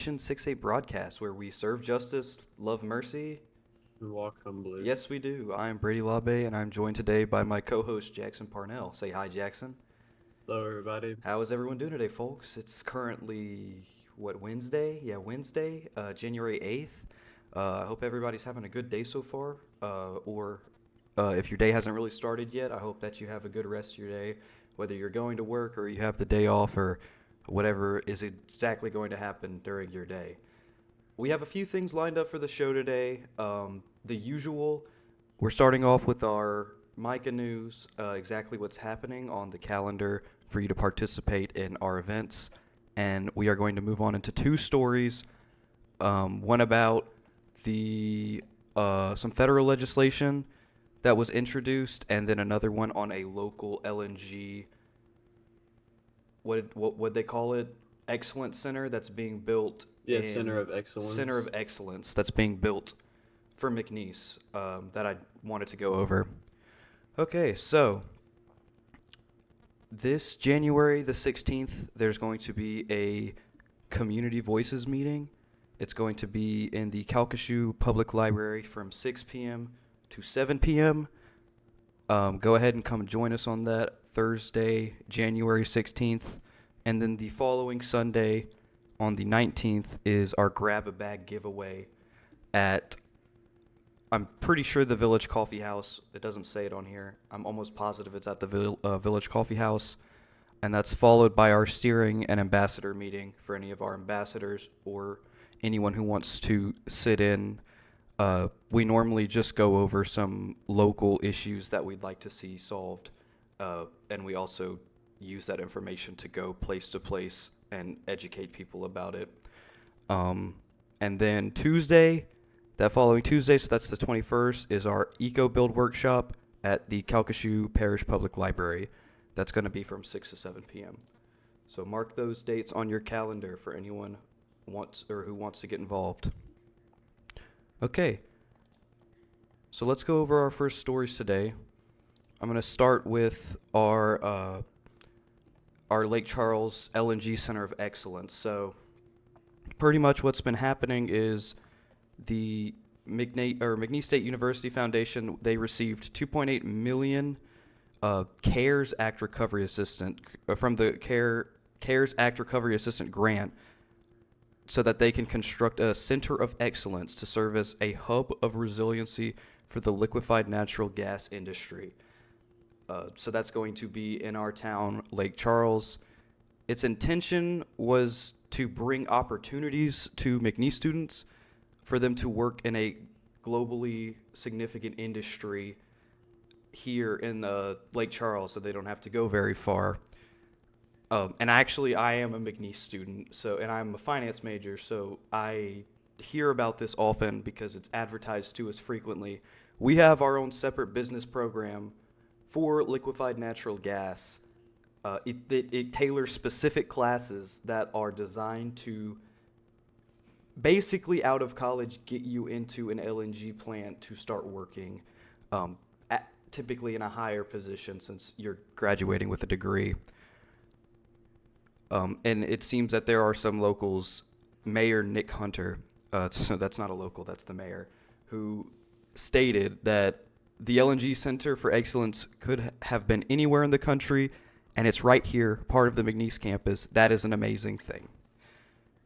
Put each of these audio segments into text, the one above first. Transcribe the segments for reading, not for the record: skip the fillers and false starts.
6-8 broadcast where we serve justice, love mercy. We walk humbly. Yes, we do. I am Brady Labe, and I'm joined today by my co-host Jackson Parnell. Say hi, Jackson. Hello, everybody. How is everyone doing today, folks? It's currently Wednesday? Yeah, Wednesday, January 8th. I hope everybody's having a good day so far. Or if your day hasn't really started yet, I hope that you have a good rest of your day, whether you're going to work or you have the day off or whatever is exactly going to happen during your day. We have a few things lined up for the show today. The usual, we're starting off with our Micah news, exactly what's happening on the calendar for you to participate in our events. And we are going to move on into two stories. One about the some federal legislation that was introduced, and then another one on a local LNG. What would they call it? Excellence Center that's being built. Yeah, Center of Excellence. Center of Excellence that's being built for McNeese, that I wanted to go over. Okay, so this January the 16th, there's going to be a Community Voices meeting. It's going to be in the Calcasieu Public Library from 6 p.m. to 7 p.m. Go ahead and come join us on that Thursday, January 16th. And then the following Sunday, on the 19th, is our Grab a Bag giveaway at, I'm pretty sure, the Village Coffee House. It doesn't say it on here. I'm almost positive it's at the Village Coffee House. And that's followed by our steering and ambassador meeting for any of our ambassadors or anyone who wants to sit in. We normally just go over some local issues that we'd like to see solved. And we also use that information to go place to place and educate people about it. And then Tuesday, that following Tuesday, so that's the 21st, is our Eco Build workshop at the Calcasieu Parish Public Library. That's going to be from 6 to 7 p.m. So mark those dates on your calendar for anyone who wants to get involved. Okay, so let's go over our first stories today. I'm going to start with our Lake Charles LNG Center of Excellence. So pretty much what's been happening is the McNeese State University Foundation, they received $2.8 million CARES Act Recovery Assistant from the CARES Act Recovery Assistant grant, so that they can construct a center of excellence to serve as a hub of resiliency for the liquefied natural gas industry. So that's going to be in our town, Lake Charles. Its intention was to bring opportunities to McNeese students for them to work in a globally significant industry here in Lake Charles, so they don't have to go very far. And actually, I am a McNeese student, and I'm a finance major, so I hear about this often because it's advertised to us frequently. We have our own separate business program for liquefied natural gas. It tailors specific classes that are designed to basically, out of college, get you into an LNG plant to start working, typically in a higher position since you're graduating with a degree. And it seems that there are some locals, Mayor Nick Hunter, so that's not a local, that's the mayor, who stated that the LNG Center for Excellence could have been anywhere in the country, and it's right here, part of the McNeese campus. That is an amazing thing.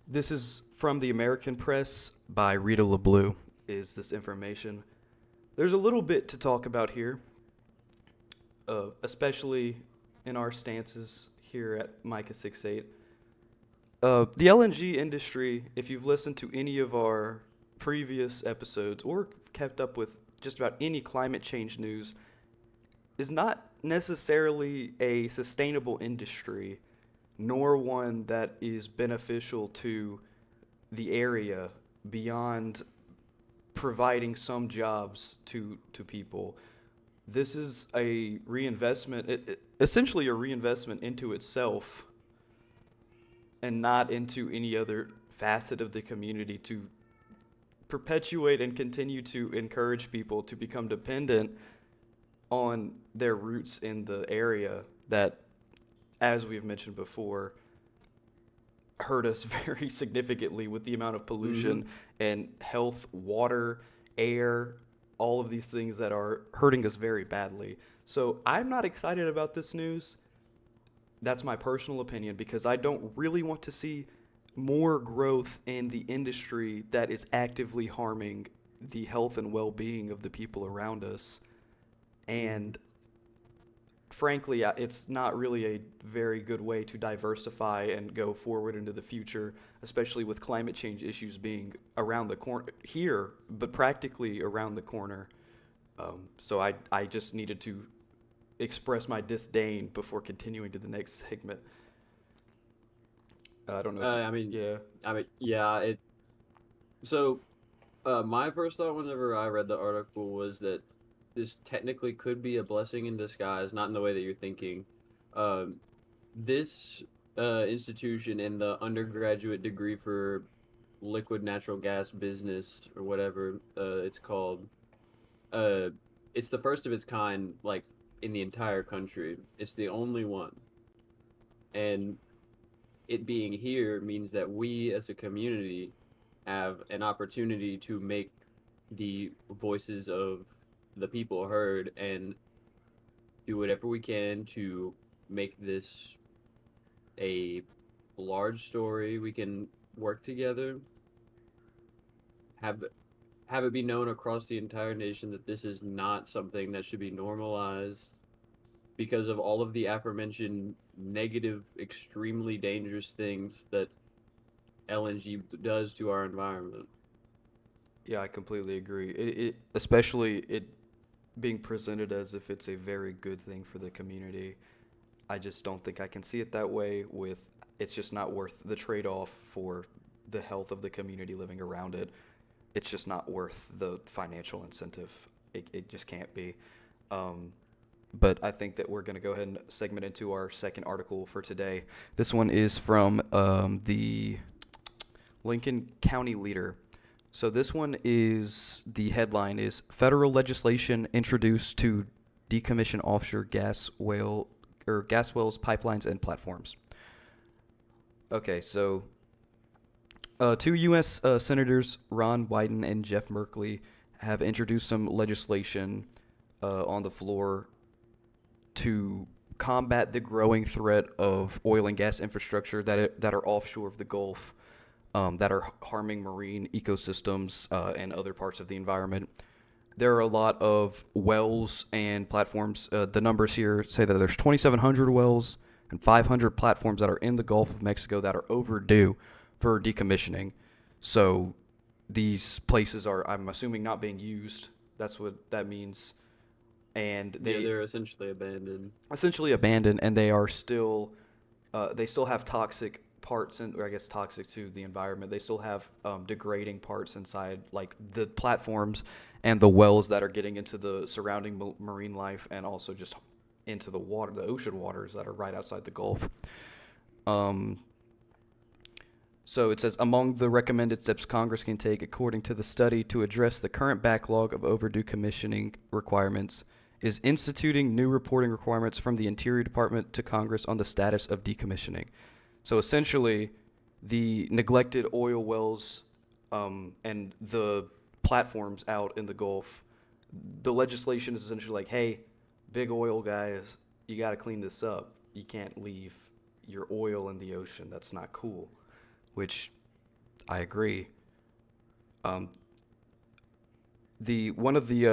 This is from the American Press by Rita LeBleu, is this information. There's a little bit to talk about here, especially in our stances here at Micah 6-8. The LNG industry, if you've listened to any of our previous episodes or kept up with just about any climate change news, is not necessarily a sustainable industry, nor one that is beneficial to the area beyond providing some jobs to people. This is a reinvestment, essentially a reinvestment into itself and not into any other facet of the community to perpetuate and continue to encourage people to become dependent on their roots in the area that, as we've mentioned before, hurt us very significantly with the amount of pollution Mm-hmm. and health, water, air, all of these things that are hurting us very badly. So I'm not excited about this news. That's my personal opinion because I don't really want to see more growth in the industry that is actively harming the health and well-being of the people around us. Mm-hmm. And frankly, it's not really a very good way to diversify and go forward into the future, especially with climate change issues being around the corner here, but practically around the corner. So I just needed to express my disdain before continuing to the next segment. I don't know if you, I mean, yeah. yeah. So, my first thought whenever I read the article was that this technically could be a blessing in disguise, not in the way that you're thinking. Um, this institution and the undergraduate degree for liquid natural gas business or whatever it's called, uh, it's the first of its kind, like in the entire country. It's the only one, and it being here means that we as a community have an opportunity to make the voices of the people heard and do whatever we can to make this a large story. We can work together, have have it be known across the entire nation that this is not something that should be normalized because of all of the aforementioned negative, extremely dangerous things that LNG does to our environment. Yeah, I completely agree. It especially it being presented as if it's a very good thing for the community. I just don't think I can see it that way with it's just not worth the trade-off for the health of the community living around it. It's just not worth the financial incentive. It just can't be. Um, but I think that we're going to go ahead and segment into our second article for today. This one is from the Lincoln County Leader. So this one is the headline is federal legislation introduced to decommission offshore gas wells, pipelines, and platforms. Okay, so two U.S. Senators Ron Wyden and Jeff Merkley have introduced some legislation on the floor to combat the growing threat of oil and gas infrastructure that are offshore of the Gulf, that are harming marine ecosystems and other parts of the environment. There are a lot of wells and platforms. The numbers here say that there's 2,700 wells and 500 platforms that are in the Gulf of Mexico that are overdue for decommissioning. So these places are, I'm assuming, not being used. That's what that means. And Yeah, they they're essentially abandoned. essentially abandoned, and they still have toxic parts, or I guess toxic to the environment. They still have degrading parts inside, like the platforms and the wells that are getting into the surrounding marine life, and also just into the water, the ocean waters that are right outside the Gulf. Um, so it says among the recommended steps Congress can take, according to the study, to address the current backlog of overdue commissioning requirements, is instituting new reporting requirements from the Interior Department to Congress on the status of decommissioning. So essentially, the neglected oil wells and the platforms out in the Gulf, the legislation is essentially like, hey, big oil guys, you got to clean this up. You can't leave your oil in the ocean. That's not cool, which I agree. Um, the one of the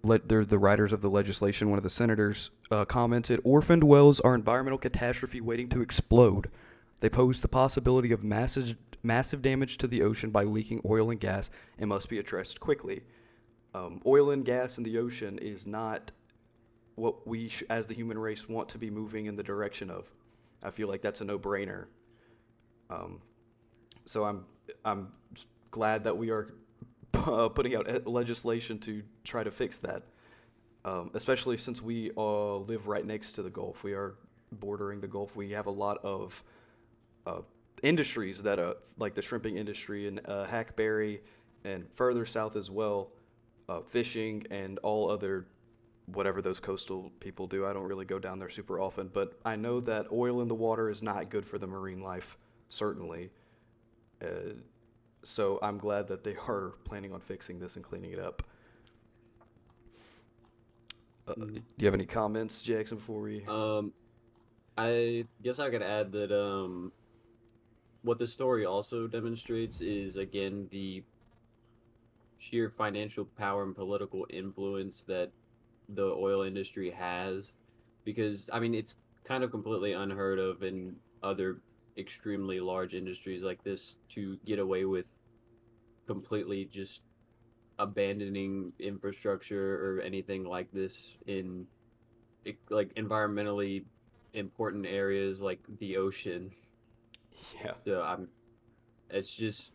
writers of the legislation, one of the senators, commented, "Orphaned wells are environmental catastrophe waiting to explode. They pose the possibility of massive damage to the ocean by leaking oil and gas and must be addressed quickly." Oil and gas in the ocean is not what we, as the human race, want to be moving in the direction of. I feel like that's a no-brainer. Um, so I'm glad that we are putting out legislation to try to fix that. Especially since we live right next to the Gulf. We are bordering the Gulf. We have a lot of uh, industries that, like the shrimping industry in Hackberry and further south as well, fishing and all other whatever those coastal people do. I don't really go down there super often, but I know that oil in the water is not good for the marine life. certainly. Uh, so I'm glad that they are planning on fixing this and cleaning it up. Do Mhm. you have any comments, Jackson, before we? Um, I guess I could add that what the story also demonstrates is again the sheer financial power and political influence that the oil industry has, because I mean it's kind of completely unheard of in other extremely large industries like this to get away with completely just abandoning infrastructure or anything like this in like environmentally important areas like the ocean. Yeah, So I'm it's just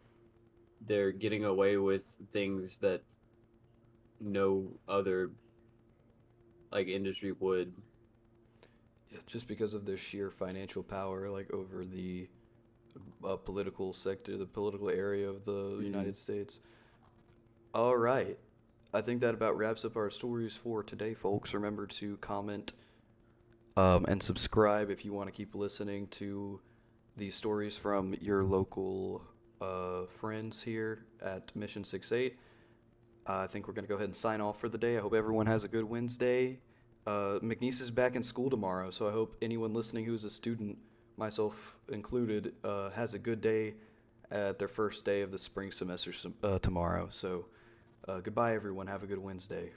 they're getting away with things that no other like industry would. yeah, just because of their sheer financial power, like over the political sector, the political area of the Mhm. United States. All right. I think that about wraps up our stories for today, folks. Remember to comment and subscribe if you want to keep listening to these stories from your local friends here at Mission 68. I think we're going to go ahead and sign off for the day. I hope everyone has a good Wednesday. McNeese is back in school tomorrow, so I hope anyone listening who's a student, myself included, has a good day at their first day of the spring semester tomorrow. So, goodbye, everyone. Have a good Wednesday.